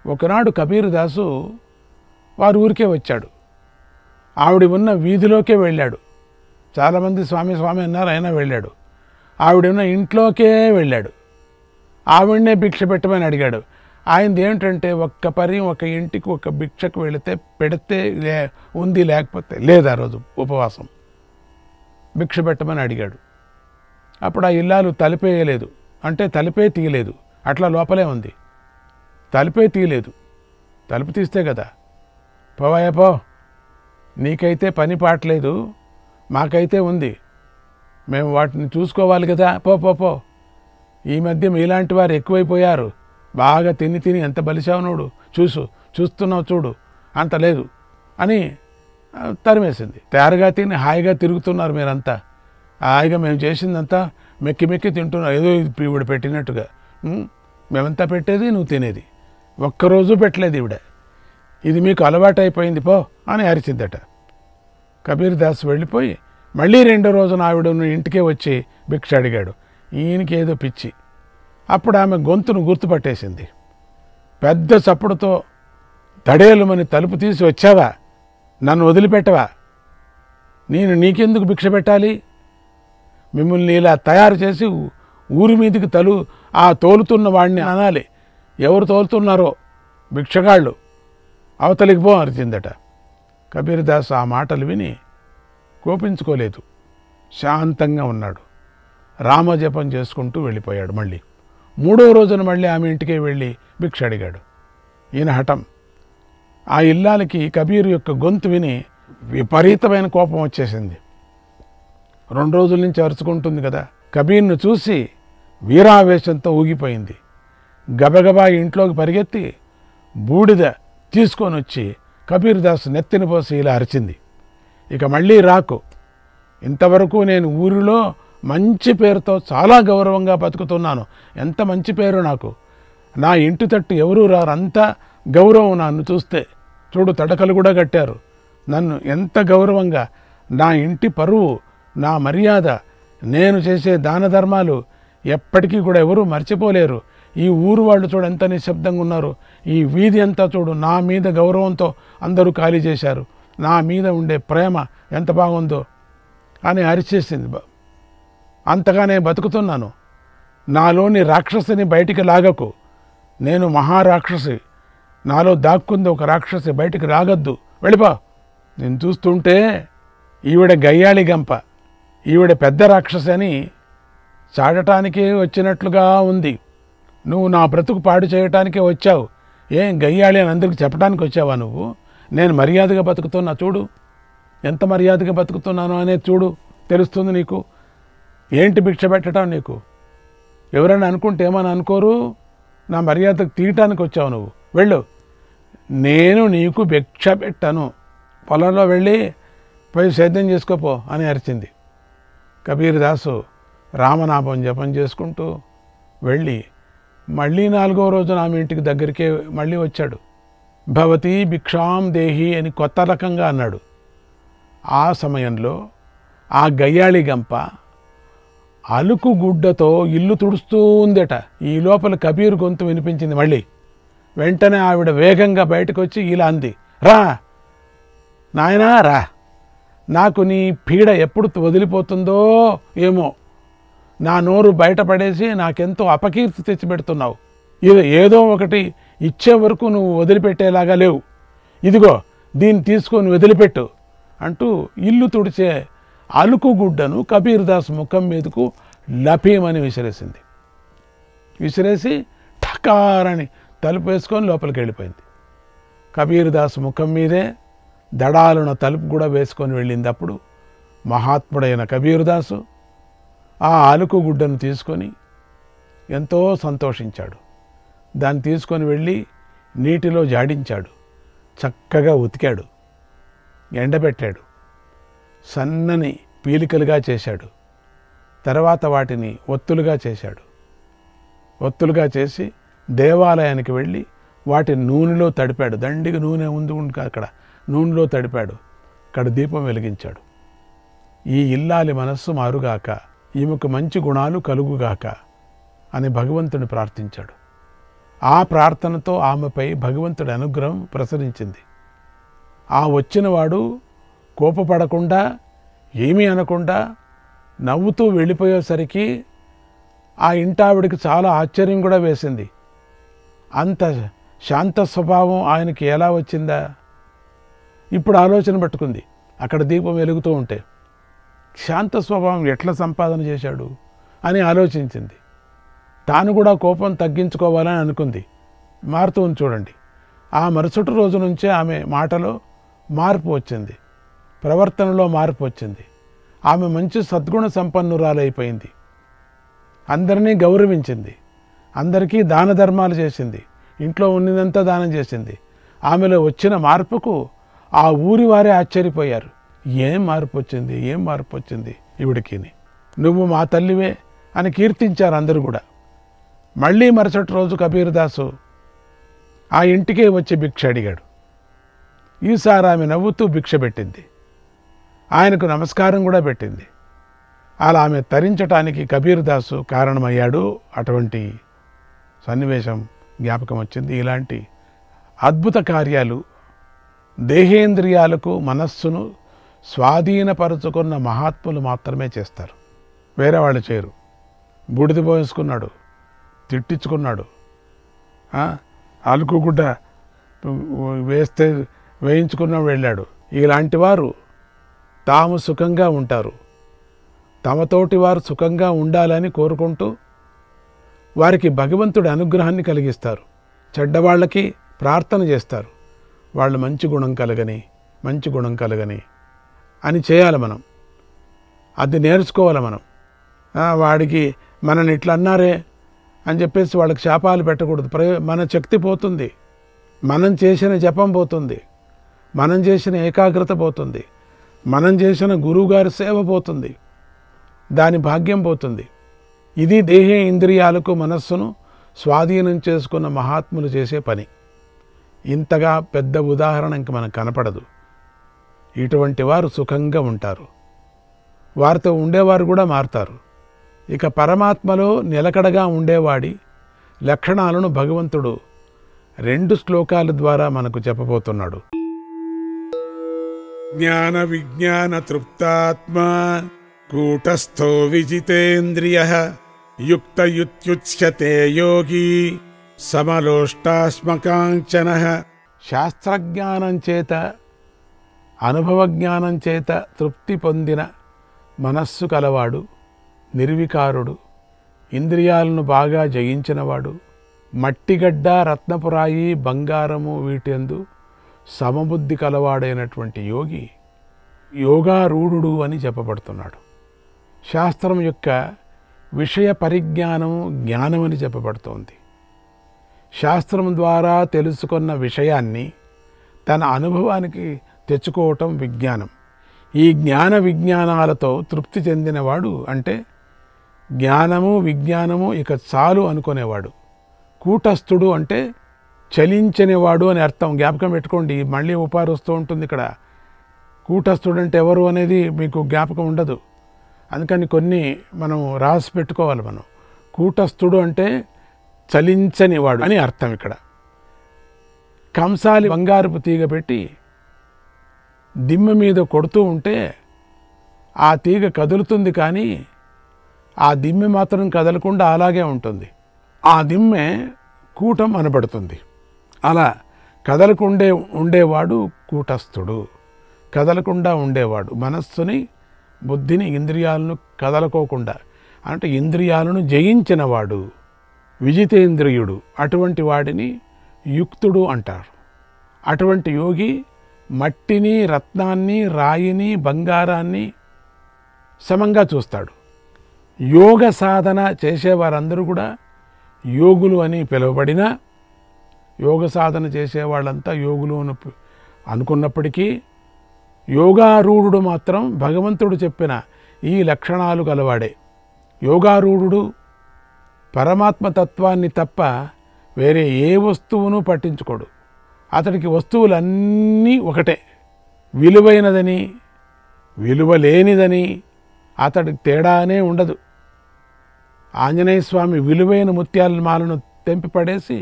ఒకనాడు కబీర్దాసు వారి ఊరికే వచ్చాడు. ఆవిడ ఉన్న వీధిలోకే వెళ్ళాడు. చాలామంది స్వామి స్వామి అన్నారు, అయినా వెళ్ళాడు. ఆవిడ ఉన్న ఇంట్లోకే వెళ్ళాడు. ఆవిడనే భిక్ష పెట్టమని అడిగాడు. ఆయనది ఏమిటంటే ఒక ఇంటికి ఒక భిక్షకు వెళితే పెడితే ఉంది, లేకపోతే లేదు. ఆ రోజు ఉపవాసం. భిక్ష పెట్టమని అడిగాడు. అప్పుడు ఆ ఇల్లాలు తలుపేయలేదు, అంటే తలుపే తీయలేదు, అట్లా లోపలే ఉంది. తలుపే తీయలేదు. తలుపు తీస్తే కదా, పోవాయా పో, నీకైతే పని పాటలేదు, మాకైతే ఉంది, మేము వాటిని చూసుకోవాలి కదా, పో పో పో. ఈ మధ్య మీలాంటి వారు ఎక్కువైపోయారు, బాగా తిని తిని ఎంత బలిశావునోడు, చూస్తున్నావు చూడు, అంత లేదు అని తరిమేసింది. తయారుగా తిని హాయిగా తిరుగుతున్నారు మీరంతా, హాయిగా మేము చేసిందంతా మెక్కి మెక్కి తింటున్నావు, ఏదో ఈవిడ పెట్టినట్టుగా. మేమంతా పెట్టేది, నువ్వు తినేది, ఒక్కరోజు పెట్టలేదు ఈవిడ, ఇది మీకు అలవాటు అయిపోయింది పో అని అరిచిందట. కబీర్దాస్ వెళ్ళిపోయి మళ్ళీ రెండో రోజున ఆవిడను ఇంటికే వచ్చి భిక్ష అడిగాడు. ఈయనకి ఏదో పిచ్చి. అప్పుడు ఆమె గొంతును గుర్తుపట్టేసింది. పెద్ద చప్పుడుతో, దడేలుమని తలుపు తీసి వచ్చావా, నన్ను వదిలిపెట్టవా, నేను నీకెందుకు భిక్ష పెట్టాలి, మిమ్మల్ని ఇలా తయారు చేసి ఊరి మీదికి తోలుతున్న వాడిని అనాలి, ఎవరు తోలుతున్నారో భిక్షగాళ్ళు, అవతలికి పో అరిచిందట. కబీర్దాస్ ఆ మాటలు విని కోపించుకోలేదు, శాంతంగా ఉన్నాడు. రామజపం చేసుకుంటూ వెళ్ళిపోయాడు. మళ్ళీ మూడో రోజున మళ్ళీ ఆమె ఇంటికే వెళ్ళి భిక్ష అడిగాడు. ఈయన హఠం. ఆ ఇల్లాలకి కబీర్ యొక్క గొంతు విని విపరీతమైన కోపం వచ్చేసింది. 2 రోజుల నుంచి అరుచుకుంటుంది కదా. కబీర్ను చూసి వీరావేశంతో ఊగిపోయింది. గబగబా ఇంట్లోకి పరిగెత్తి బూడిద తీసుకొని వచ్చి కబీర్దాస్ నెత్తిన పోసి ఇలా అరిచింది. ఇక మళ్ళీ రాకు, ఇంతవరకు నేను ఊరిలో మంచి పేరుతో చాలా గౌరవంగా బతుకుతున్నాను, ఎంత మంచి పేరు నాకు, నా ఇంటి తట్టు ఎవరూ రారు, అంత గౌరవం నన్ను చూస్తే, చూడు తడకలు కూడా కట్టారు, నన్ను ఎంత గౌరవంగా, నా ఇంటి పరువు, నా మర్యాద, నేను చేసే దాన ధర్మాలు ఎప్పటికీ కూడా ఎవరూ మర్చిపోలేరు. ఈ ఊరు వాళ్ళు చూడు ఎంత నిశ్శబ్దంగా ఉన్నారు, ఈ వీధి అంతా చూడు నా మీద గౌరవంతో అందరూ ఖాళీ చేశారు, నా మీద ఉండే ప్రేమ ఎంత బాగుందో అని అరిచేసింది. అంతగానే బతుకుతున్నాను, నాలోని రాక్షసిని బయటికి లాగకు, నేను మహారాక్షసి, నాలో దాక్కుంది ఒక రాక్షసి, బయటికి రాగద్దు, వెళ్ళిపో. నేను చూస్తుంటే ఈవిడ గయ్యాళి గంప, ఈవిడ పెద్ద రాక్షసి అని చాడటానికే వచ్చినట్లుగా ఉంది, నువ్వు నా బ్రతుకు పాడు చేయటానికే వచ్చావు, ఏం గయ్యాళి అని అందరికి చెప్పడానికి వచ్చావా నువ్వు, నేను మర్యాదగా బతుకుతున్నా చూడు, ఎంత మర్యాదగా బతుకుతున్నాను అనేది చూడు, తెలుస్తుంది నీకు, ఏంటి భిక్ష పెట్టడం నీకు, ఎవరైనా అనుకుంటే ఏమని అనుకోరు, నా మర్యాదకు తీయటానికి వచ్చావు నువ్వు, వెళ్ళు, నేను నీకు భిక్ష పెట్టను, పొలంలో వెళ్ళి పోయి సేద్యం చేసుకోపో అని అరిచింది. కబీర్దాసు రామనామం జపం చేసుకుంటూ వెళ్ళి మళ్ళీ 4వ రోజున ఆమె ఇంటికి దగ్గరికే మళ్ళీ వచ్చాడు. భవతి భిక్షాం దేహి అని కొత్త రకంగా అన్నాడు. ఆ సమయంలో ఆ గయ్యాళి గంప అలుకు గుడ్డతో ఇల్లు తుడుస్తూ ఉందట. ఈ లోపల కబీర్ గొంతు వినిపించింది మళ్ళీ. వెంటనే ఆవిడ వేగంగా బయటకు వచ్చి ఇలా అంది, రా నాయనా రా, నాకు నీ పీడ ఎప్పుడు వదిలిపోతుందో ఏమో, నా నోరు బయటపడేసి నాకెంతో అపకీర్తి తెచ్చిపెడుతున్నావు, ఏదో ఒకటి ఇచ్చే వరకు నువ్వు వదిలిపెట్టేలాగా లేవు, ఇదిగో దీన్ని తీసుకొని వదిలిపెట్టు అంటూ ఇల్లు తుడిచే అలుకు గుడ్డను కబీర్దాస్ ముఖం మీదకు లపీమని విసిరేసింది. విసిరేసి ఠకారని తలుపు వేసుకొని లోపలికి వెళ్ళిపోయింది. కబీర్దాస్ ముఖం మీదే దడాలున తలుపు కూడా వేసుకొని వెళ్ళింది. అప్పుడు మహాత్ముడైన కబీర్దాసు ఆ అలుకు గుడ్డను తీసుకొని ఎంతో సంతోషించాడు. దాన్ని తీసుకొని వెళ్ళి నీటిలో జాడించాడు, చక్కగా ఉతికాడు, ఎండబెట్టాడు, సన్నని పీలికలుగా చేశాడు. తర్వాత వాటిని ఒత్తులుగా చేశాడు. ఒత్తులుగా చేసి దేవాలయానికి వెళ్ళి వాటిని నూనెలో తడిపాడు. దండిగా నూనె ఉంది అక్కడ, నూనెలో తడిపాడు. అక్కడ దీపం వెలిగించాడు. ఈ ఇల్లాలి మనస్సు మారుగాక, ఈమెకు మంచి గుణాలు కలుగుగాక అని భగవంతుని ప్రార్థించాడు. ఆ ప్రార్థనతో ఆమెపై భగవంతుడి అనుగ్రహం ప్రసరించింది. ఆ వచ్చినవాడు కోపపడకుండా ఏమీ అనకుండా నవ్వుతూ వెళ్ళిపోయేసరికి ఆ ఇంటావిడికి చాలా ఆశ్చర్యం కూడా వేసింది. అంత శాంత స్వభావం ఆయనకి ఎలా వచ్చిందా? ఇప్పుడు ఆలోచన పట్టుకుంది. అక్కడ దీపం వెలుగుతూ ఉంటే శాంత స్వభావం ఎట్లా సంపాదన చేశాడు అని ఆలోచించింది. తాను కూడా కోపం తగ్గించుకోవాలని అనుకుంది. మారుతూ ఉంది చూడండి. ఆ మరుసటి రోజు నుంచే ఆమె మాటలో మార్పు వచ్చింది, ప్రవర్తనలో మార్పు వచ్చింది. ఆమె మంచి సద్గుణ సంపన్నురాలైపోయింది. అందరినీ గౌరవించింది, అందరికీ దాన ధర్మాలు చేసింది, ఇంట్లో ఉన్నదంతా దానం చేసింది. ఆమెలో వచ్చిన మార్పుకు ఆ ఊరి వారే ఆశ్చర్యపోయారు. ఏం మార్పు వచ్చింది, ఏం మార్పు వచ్చింది ఈవిడికి, నువ్వు మా తల్లివే అని కీర్తించారు అందరూ కూడా. మళ్ళీ మరుసటి రోజు కబీర్దాసు ఆ ఇంటికే వచ్చి భిక్ష అడిగాడు. ఈసారి ఆమె నవ్వుతూ భిక్ష పెట్టింది, ఆయనకు నమస్కారం కూడా పెట్టింది. అలా ఆమె తరించటానికి కబీర్దాసు కారణమయ్యాడు. అటువంటి సన్నివేశం జ్ఞాపకం వచ్చింది. ఇలాంటి అద్భుత కార్యాలు దేహేంద్రియాలకు మనస్సును స్వాధీనపరుచుకున్న మహాత్ములు మాత్రమే చేస్తారు, వేరే వాళ్ళు చేయరు. బూడిద పోసుకున్నాడు, తిట్టించుకున్నాడు, అలుకుగుడ్డ వేయించుకున్న వెళ్ళాడు. ఇలాంటి వారు తాము సుఖంగా ఉంటారు, తమతోటి వారు సుఖంగా ఉండాలని కోరుకుంటూ వారికి భగవంతుడి అనుగ్రహాన్ని కలిగిస్తారు. చెడ్డవాళ్ళకి ప్రార్థన చేస్తారు, వాళ్ళు మంచి గుణం కలగని, మంచి గుణం కలగని అని చేయాలి మనం. అది నేర్చుకోవాలి మనం. వాడికి మనని ఇట్లా అన్నారే అని చెప్పేసి వాళ్ళకి శాపాలు పెట్టకూడదు. మన శక్తి పోతుంది, మనం చేసిన జపం పోతుంది, మనం చేసిన ఏకాగ్రత పోతుంది, మనం చేసిన గురువుగారి సేవ పోతుంది, దాని భాగ్యం పోతుంది. ఇది దేహే ఇంద్రియాలకు మనస్సును స్వాధీనం చేసుకున్న మహాత్ములు చేసే పని. ఇంతగా పెద్ద ఉదాహరణ ఇంక మనకు కనపడదు. ఇటువంటి వారు సుఖంగా ఉంటారు, వారితో ఉండేవారు కూడా మారుతారు. ఇక పరమాత్మలో నిలకడగా ఉండేవాడి లక్షణాలను భగవంతుడు 2 శ్లోకాల ద్వారా మనకు చెప్పబోతున్నాడు. జ్ఞాన విజ్ఞాన తృప్తాత్మ కూటస్థో విజితేంద్రియః యుక్తయుత్యుచ్యతే యోగి సమలోష్టాస్మకాంచనః. శాస్త్రజ్ఞానం చేత, అనుభవజ్ఞానం చేత తృప్తి పొందిన మనస్సు కలవాడు, నిర్వికారుడు, ఇంద్రియాలను బాగా జయించినవాడు, మట్టిగడ్డ, రత్నపురాయి, బంగారము వీటెందు సమబుద్ధి కలవాడైనటువంటి యోగి యోగారూఢుడు అని చెప్పబడుతున్నాడు. శాస్త్రం యొక్క విషయ పరిజ్ఞానము జ్ఞానమని చెప్పబడుతోంది. శాస్త్రం ద్వారా తెలుసుకున్న విషయాన్ని తన అనుభవానికి తెచ్చుకోవటం విజ్ఞానం. ఈ జ్ఞాన విజ్ఞానాలతో తృప్తి చెందినవాడు అంటే జ్ఞానము విజ్ఞానము ఇక చాలు అనుకునేవాడు. కూటస్థుడు అంటే చలించనివాడు అని అర్థం. జ్ఞాపకం పెట్టుకోండి, మళ్ళీ ఉపాధి వస్తూ ఉంటుంది ఇక్కడ. కూటస్థుడు అంటే ఎవరు అనేది మీకు జ్ఞాపకం ఉండదు, అందుకని కొన్ని మనం రాసి పెట్టుకోవాలి. మనం కూటస్థుడు అంటే చలించనివాడు అని అర్థం. ఇక్కడ కంసాలి బంగారపు తీగ పెట్టి దిమ్మె మీద కొడుతూ ఉంటే ఆ తీగ కదులుతుంది, కానీ ఆ దిమ్మె మాత్రం కదలకుండా అలాగే ఉంటుంది. ఆ దిమ్మె కూటం అనబడుతుంది. అలా కదలకుండే ఉండేవాడు కూటస్థుడు, కదలకుండా ఉండేవాడు. మనస్సుని, బుద్ధిని, ఇంద్రియాలను కదలకోకుండా అంటే ఇంద్రియాలను జయించినవాడు విజితేంద్రియుడు. అటువంటి వాడిని యుక్తుడు అంటారు. అటువంటి యోగి మట్టిని, రత్నాన్ని, రాయిని, బంగారాన్ని సమంగా చూస్తాడు. యోగ సాధన చేసేవారందరూ కూడా యోగులు అని పిలువబడిన, యోగ సాధన చేసేవాళ్ళంతా యోగులు అని అనుకున్నప్పటికీ యోగారూఢుడు మాత్రం భగవంతుడు చెప్పిన ఈ లక్షణాలు గలవాడే. యోగారూఢుడు పరమాత్మతత్వాన్ని తప్ప వేరే ఏ వస్తువును పట్టించుకోడు. అతడికి వస్తువులన్నీ ఒకటే, విలువైనదని విలువలేనిదని అతడికి తేడానే ఉండదు. ఆంజనేయ స్వామి విలువైన ముత్యాల మాలను తెంపి పడేసి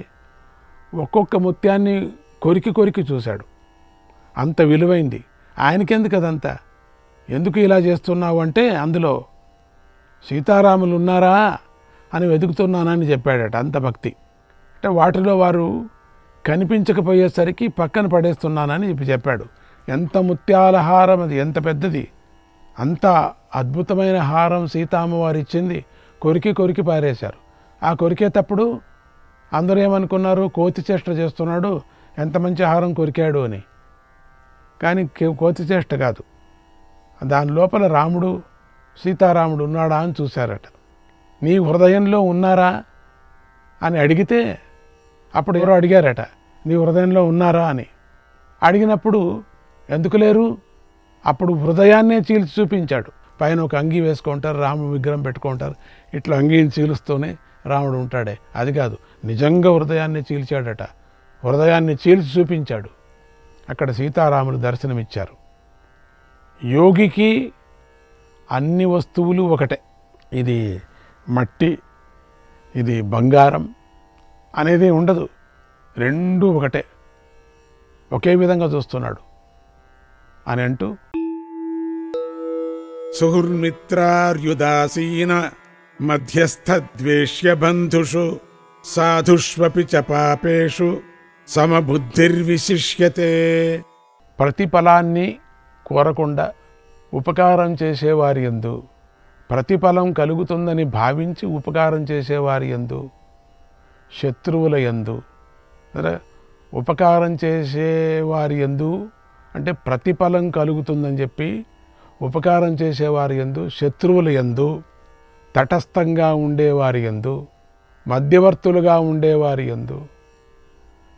ఒక్కొక్క ముత్యాన్ని కొరికి కొరికి చూశాడు. అంత విలువైంది. ఆయనకెందుకు అదంతా? ఎందుకు ఇలా చేస్తున్నావు అంటే అందులో సీతారాములు ఉన్నారా అని వెతుకుతున్నానని చెప్పాడట. అంత భక్తి. అంటే వాటిలో వారు కనిపించకపోయేసరికి పక్కన పడేస్తున్నానని చెప్పాడు. ఎంత ముత్యాల హారం అది, ఎంత పెద్దది! అంత అద్భుతమైన హారం సీతామ్మవారు ఇచ్చింది. కొరికి కొరికి పారేశారు. ఆ కొరికేటప్పుడు అందరూ ఏమనుకున్నారు? కోతి చేష్ట చేస్తున్నాడు, ఎంత మంచి హారం కొరికాడు అని. కానీ కోతి చేష్ట కాదు. దాని లోపల రాముడు సీతారాముడు ఉన్నాడా అని చూశారట. నీ హృదయంలో ఉన్నారా అని అడిగితే అప్పుడు ఎవరో అడిగారట, నీ హృదయంలో ఉన్నారా అని. అడిగినప్పుడు ఎందుకు లేరు? అప్పుడు హృదయాన్నే చీల్చి చూపించాడు. పైన ఒక అంగీ వేసుకుంటారు, రాముడు విగ్రహం పెట్టుకుంటారు, ఇట్లా అంగీని చీలుస్తూనే రాముడు ఉంటాడే, అది కాదు, నిజంగా హృదయాన్ని చీల్చాడట. హృదయాన్ని చీల్చి చూపించాడు. అక్కడ సీతారాములు దర్శనమిచ్చారు. యోగికి అన్ని వస్తువులు ఒకటే. ఇది మట్టి, ఇది బంగారం అనేది ఉండదు. రెండూ ఒకటే, ఒకే విధంగా చూస్తున్నాడు అని అంటూ సుహృన్మిత్రార్యుదాసీన మధ్యస్థద్వేష్య బంధుషు సాధుష్వపి చ పాపేషు సమబుద్ధిర్విశిష్యతే. ప్రతిఫలాన్ని కోరకుండా ఉపకారం చేసేవారి యందు, ప్రతిఫలం కలుగుతుందని భావించి ఉపకారం చేసేవారి యందు, శత్రువుల యందు, ఉపకారం చేసేవారి యందు అంటే ప్రతిఫలం కలుగుతుందని చెప్పి ఉపకారం చేసేవారి యందు, శత్రువుల యందు, తటస్థంగా ఉండేవారి యందు, మధ్యవర్తులుగా ఉండేవారి యందు,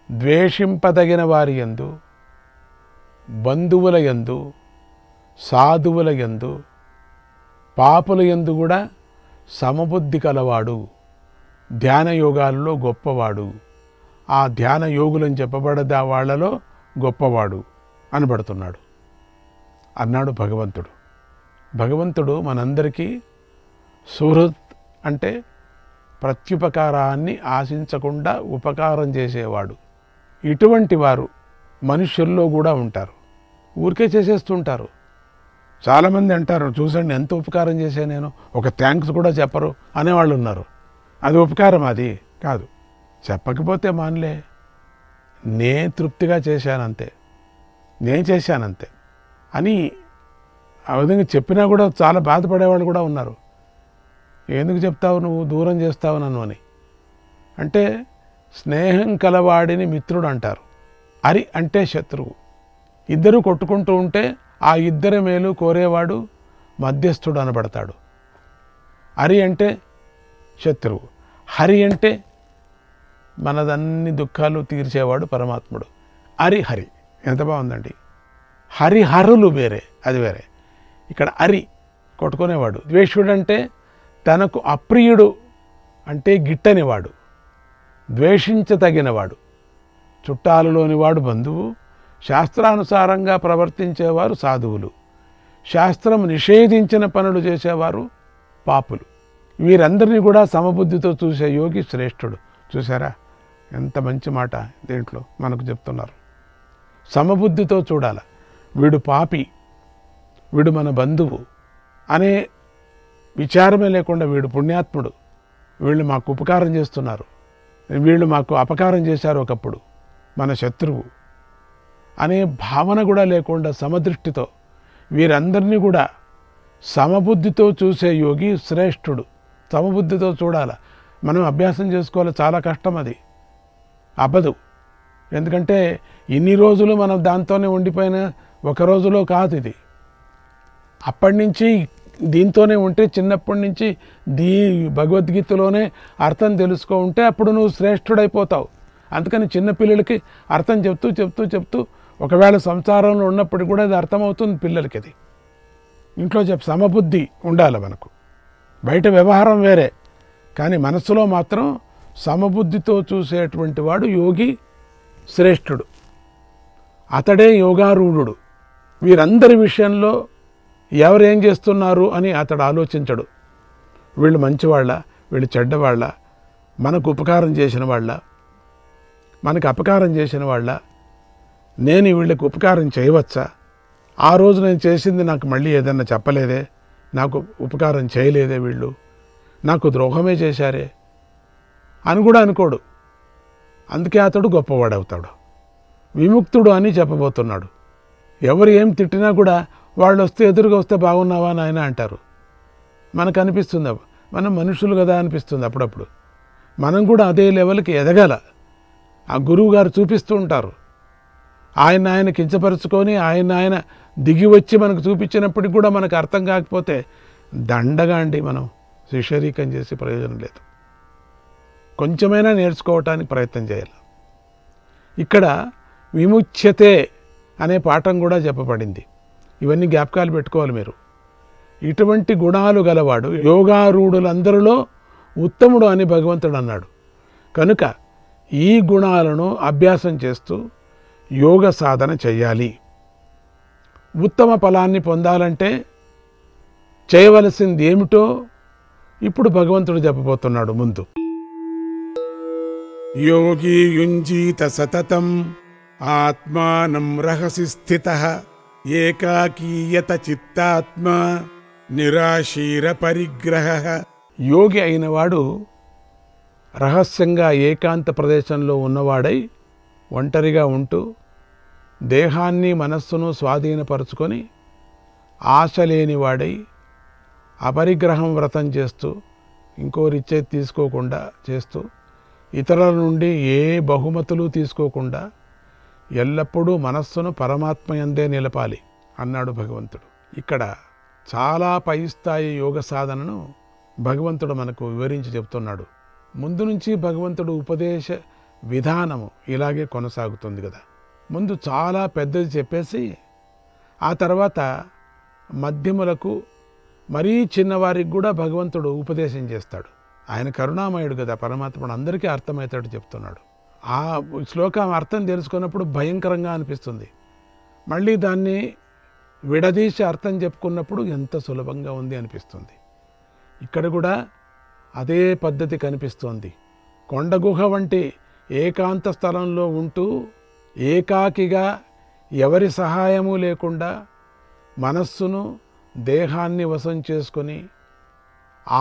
ద్వేషింపదగిన వారి యందు, బంధువుల యందు, సాధువుల యందు, పాపుల యందు కూడా సమబుద్ధి కలవాడు, ధ్యాన యోగాలలో గొప్పవాడు, ఆ ధ్యాన యోగులని చెప్పబడ్డ వాళ్లలో గొప్పవాడు అనబడుతున్నాడు అన్నాడు భగవంతుడు. భగవంతుడు మనందరికీ సుహృత్ అంటే ప్రత్యుపకారాన్ని ఆశించకుండా ఉపకారం చేసేవాడు. ఇటువంటి వారు మనుష్యుల్లో కూడా ఉంటారు. ఊరికే చేసేస్తుంటారు. చాలామంది అంటారు, చూసండి ఎంత ఉపకారం చేశా నేను, ఒక థ్యాంక్స్ కూడా చెప్పరు అనేవాళ్ళు ఉన్నారు. అది ఉపకారం? అది కాదు. చెప్పకపోతే మానలే, నే తృప్తిగా చేశానంతే, నేను చేశానంతే అని ఆ విధంగా చెప్పినా కూడా చాలా బాధపడేవాళ్ళు కూడా ఉన్నారు. ఎందుకు చెప్తావు నువ్వు, దూరం చేస్తావు నన్ను అని. అంటే స్నేహం కలవాడిని మిత్రుడు అంటారు, అరి అంటే శత్రువు. ఇద్దరు కొట్టుకుంటూ ఉంటే ఆ ఇద్దరి మేలు కోరేవాడు మధ్యస్థుడు అనబడతాడు. అరి అంటే శత్రువు, హరి అంటే మనదన్ని దుఃఖాలు తీర్చేవాడు పరమాత్ముడు. అరి హరి, ఎంత బాగుందండి. హరిహరులు వేరే, అది వేరే. ఇక్కడ అరి కొట్టుకునేవాడు. ద్వేషుడు అంటే తనకు అప్రియుడు అంటే గిట్టనివాడు, ద్వేషించతగినవాడు. చుట్టాలలోని వాడు బంధువు, శాస్త్రానుసారంగా ప్రవర్తించేవారు సాధువులు, శాస్త్రం నిషేధించిన పనులు చేసేవారు పాపులు. వీరందరినీ కూడా సమబుద్ధితో చూసే యోగి శ్రేష్ఠుడు. చూసారా ఎంత మంచి మాట దీంట్లో మనకు చెప్తున్నారు. సమబుద్ధితో చూడాల. వీడు పాపి, వీడు మన బంధువు అనే విచారమే లేకుండా వీడు పుణ్యాత్ముడు, వీళ్ళు మాకు ఉపకారం చేస్తున్నారు, వీళ్ళు మాకు అపకారం చేశారు ఒకప్పుడు, మన శత్రువు అనే భావన కూడా లేకుండా సమదృష్టితో వీరందరినీ కూడా సమబుద్ధితో చూసే యోగి శ్రేష్ఠుడు. సమబుద్ధితో చూడాల. మనం అభ్యాసం చేసుకోవాలి, చాలా కష్టం, అది అవ్వదు. ఎందుకంటే ఇన్ని రోజులు మనం దాంతోనే ఉండిపోయిన ఒక రోజులో కాదు ఇది. అప్పటి నుంచి దీంతోనే ఉంటే, చిన్నప్పటి నుంచి భగవద్గీతలోనే అర్థం తెలుసుకో ఉంటే అప్పుడు నువ్వు శ్రేష్ఠుడైపోతావు. అందుకని చిన్నపిల్లలకి అర్థం చెప్తూ చెప్తూ చెప్తూ, ఒకవేళ సంసారంలో ఉన్నప్పుడు కూడా అది అర్థమవుతుంది పిల్లలకి. అది ఇంట్లో సమబుద్ధి ఉండాలి మనకు. బయట వ్యవహారం వేరే, కానీ మనస్సులో మాత్రం సమబుద్ధితో చూసేటువంటి వాడు యోగి శ్రేష్ఠుడు. అతడే యోగారూఢుడు. వీరందరి విషయంలో ఎవరేం చేస్తున్నారు అని అతడు ఆలోచించడు. వీళ్ళు మంచివాళ్ళ, వీళ్ళు చెడ్డవాళ్ళ, మనకు ఉపకారం చేసిన వాళ్ళ, మనకు అపకారం చేసిన వాళ్ళ, నేను వీళ్ళకి ఉపకారం చేయవచ్చా, ఆ రోజు నేను చేసింది నాకు మళ్ళీ ఏదన్నా చెప్పలేదే, నాకు ఉపకారం చేయలేదే, వీళ్ళు నాకు ద్రోహమే చేశారే అని కూడా అనుకోడు. అందుకే అతడు గొప్పవాడవుతాడు, విముక్తుడు అని చెప్పబోతున్నాడు. ఎవరు ఏం తిట్టినా కూడా వాళ్ళు వస్తే ఎదురుగా వస్తే బాగున్నావా అని ఆయన అంటారు. మనకు అనిపిస్తుంది మనం మనుషులు కదా అనిపిస్తుంది అప్పుడప్పుడు. మనం కూడా అదే లెవెల్కి ఎదగాల. ఆ గురువు గారు చూపిస్తూ ఉంటారు. ఆయన కించపరుచుకొని ఆయన దిగి వచ్చి మనకు చూపించినప్పటికి కూడా మనకు అర్థం కాకపోతే దండగా అండి, మనం శిష్యరీకం చేసి ప్రయోజనం లేదు. కొంచెమైనా నేర్చుకోవటానికి ప్రయత్నం చేయాలి. ఇక్కడ విముచ్యతే అనే పాఠం కూడా చెప్పబడింది. ఇవన్నీ జ్ఞాపకాలు పెట్టుకోవాలి మీరు. ఇటువంటి గుణాలు గలవాడు యోగారూఢులందరిలో ఉత్తముడు అని భగవంతుడు అన్నాడు. కనుక ఈ గుణాలను అభ్యాసం చేస్తూ యోగ సాధన చెయ్యాలి. ఉత్తమ ఫలాన్ని పొందాలంటే చేయవలసింది ఏమిటో ఇప్పుడు భగవంతుడు చెప్పబోతున్నాడు. ముందు యోగి యుంజీత సతతం ఆత్మానం రహసి స్థితః ఏకాకీయత చిత్తాత్మ నిరాశీర పరిగ్రహః. యోగి అయినవాడు రహస్యంగా ఏకాంత ప్రదేశంలో ఉన్నవాడై ఒంటరిగా ఉంటూ దేహాన్ని మనస్సును స్వాధీనపరుచుకొని ఆశ లేనివాడై అపరిగ్రహం వ్రతం చేస్తూ ఇంకోరిచ్చే తీసుకోకుండా చేస్తూ ఇతరుల నుండి ఏ బహుమతులు తీసుకోకుండా ఎల్లప్పుడూ మనస్సును పరమాత్మయందే నిలపాలి అన్నాడు భగవంతుడు. ఇక్కడ చాలా పై స్థాయి యోగ సాధనను భగవంతుడు మనకు వివరించి చెప్తున్నాడు. ముందు నుంచి భగవంతుడు ఉపదేశ విధానము ఇలాగే కొనసాగుతుంది కదా. ముందు చాలా పెద్దది చెప్పేసి ఆ తర్వాత మధ్యములకు మరీ చిన్నవారికి కూడా భగవంతుడు ఉపదేశం చేస్తాడు. ఆయన కరుణామయుడు కదా, పరమాత్ముడు అందరికీ అర్థమవుతాడు చెప్తున్నాడు. ఆ శ్లోకం అర్థం తెలుసుకున్నప్పుడు భయంకరంగా అనిపిస్తుంది. మళ్ళీ దాన్ని విడదీసి అర్థం చెప్పుకున్నప్పుడు ఎంత సులభంగా ఉంది అనిపిస్తుంది. ఇక్కడ కూడా అదే పద్ధతి కనిపిస్తోంది. కొండగుహ వంటి ఏకాంత స్థలంలో ఉంటూ ఏకాకిగా ఎవరి సహాయము లేకుండా మనస్సును దేహాన్ని వశం చేసుకొని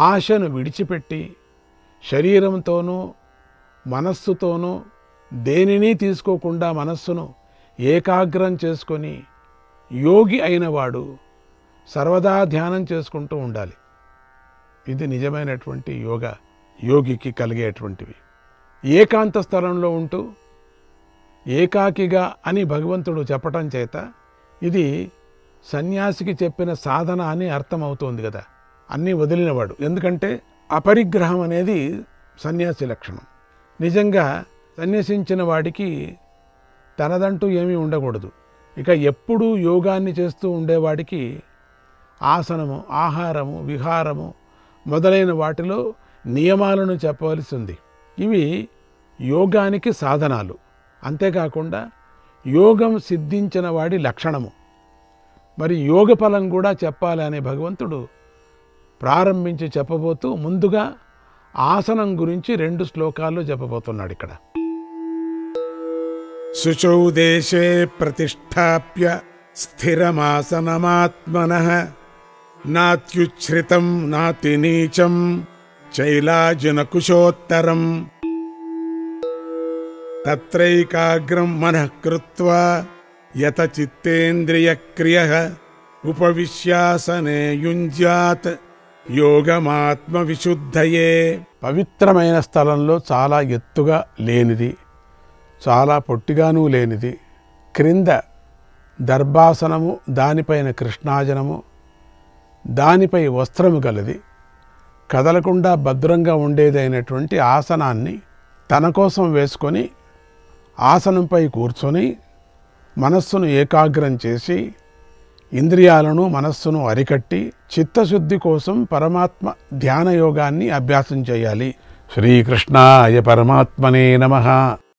ఆశను విడిచిపెట్టి శరీరంతోనూ మనస్సుతోనూ దేనిని తీసుకోకుండా మనస్సును ఏకాగ్రం చేసుకొని యోగి అయినవాడు సర్వదా ధ్యానం చేసుకుంటూ ఉండాలి. ఇది నిజమైనటువంటి యోగికి కలిగేటువంటివి. ఏకాంత స్థలంలో ఉంటూ ఏకాకిగా అని భగవంతుడు చెప్పటం చేత ఇది సన్యాసికి చెప్పిన సాధన అని అర్థమవుతోంది కదా, అన్నీ వదిలినవాడు. ఎందుకంటే అపరిగ్రహం అనేది సన్యాసి లక్షణం. నిజంగా సన్యసించిన వాడికి తనదంటూ ఏమీ ఉండకూడదు. ఇక ఎప్పుడూ యోగాన్ని చేస్తూ ఉండేవాడికి ఆసనము, ఆహారము, విహారము మొదలైన వాటిలో నియమాలను చెప్పవలసి ఉంది. ఇవి యోగానికి సాధనాలు. అంతేకాకుండా యోగం సిద్ధించిన వాడి లక్షణము. మరి యోగ ఫలం కూడా చెప్పాలి అనే భగవంతుడు ప్రారంభించి చెప్పబోతూ ముందుగా ఆసనం గురించి 2 శ్లోకాల్లో చెప్పబోతున్నాడు. ఇక్కడ శుచౌ దేశే ప్రతిష్టాప్య స్థిరమాసనమాత్మనః నాత్యుచ్ఛ్రితం నాతి నీచం చైలాజిన కుశోత్తరం తత్రైకాగ్రం మనః కృత్వా యత చిత్తేంద్రియ క్రియః ఉపవిశ్యాసనే యుంజ్యాత్ యోగమాత్మ విశుద్ధయే. పవిత్రమైన స్థలంలో చాలా ఎత్తుగా లేనిది, చాలా పొట్టిగానూ లేనిది, క్రింద దర్భాసనము, దానిపైన కృష్ణాజనము, దానిపై వస్త్రము గలది, కదలకుండా భద్రంగా ఉండేదైనటువంటి ఆసనాన్ని తన కోసం వేసుకొని ఆసనంపై కూర్చొని మనస్సును ఏకాగ్రం చేసి ఇంద్రియాలను మనస్సును అరికట్టి చిత్తశుద్ధి కోసం పరమాత్మ ధ్యాన యోగాన్ని అభ్యాసం చేయాలి. శ్రీకృష్ణాయ పరమాత్మనే నమః.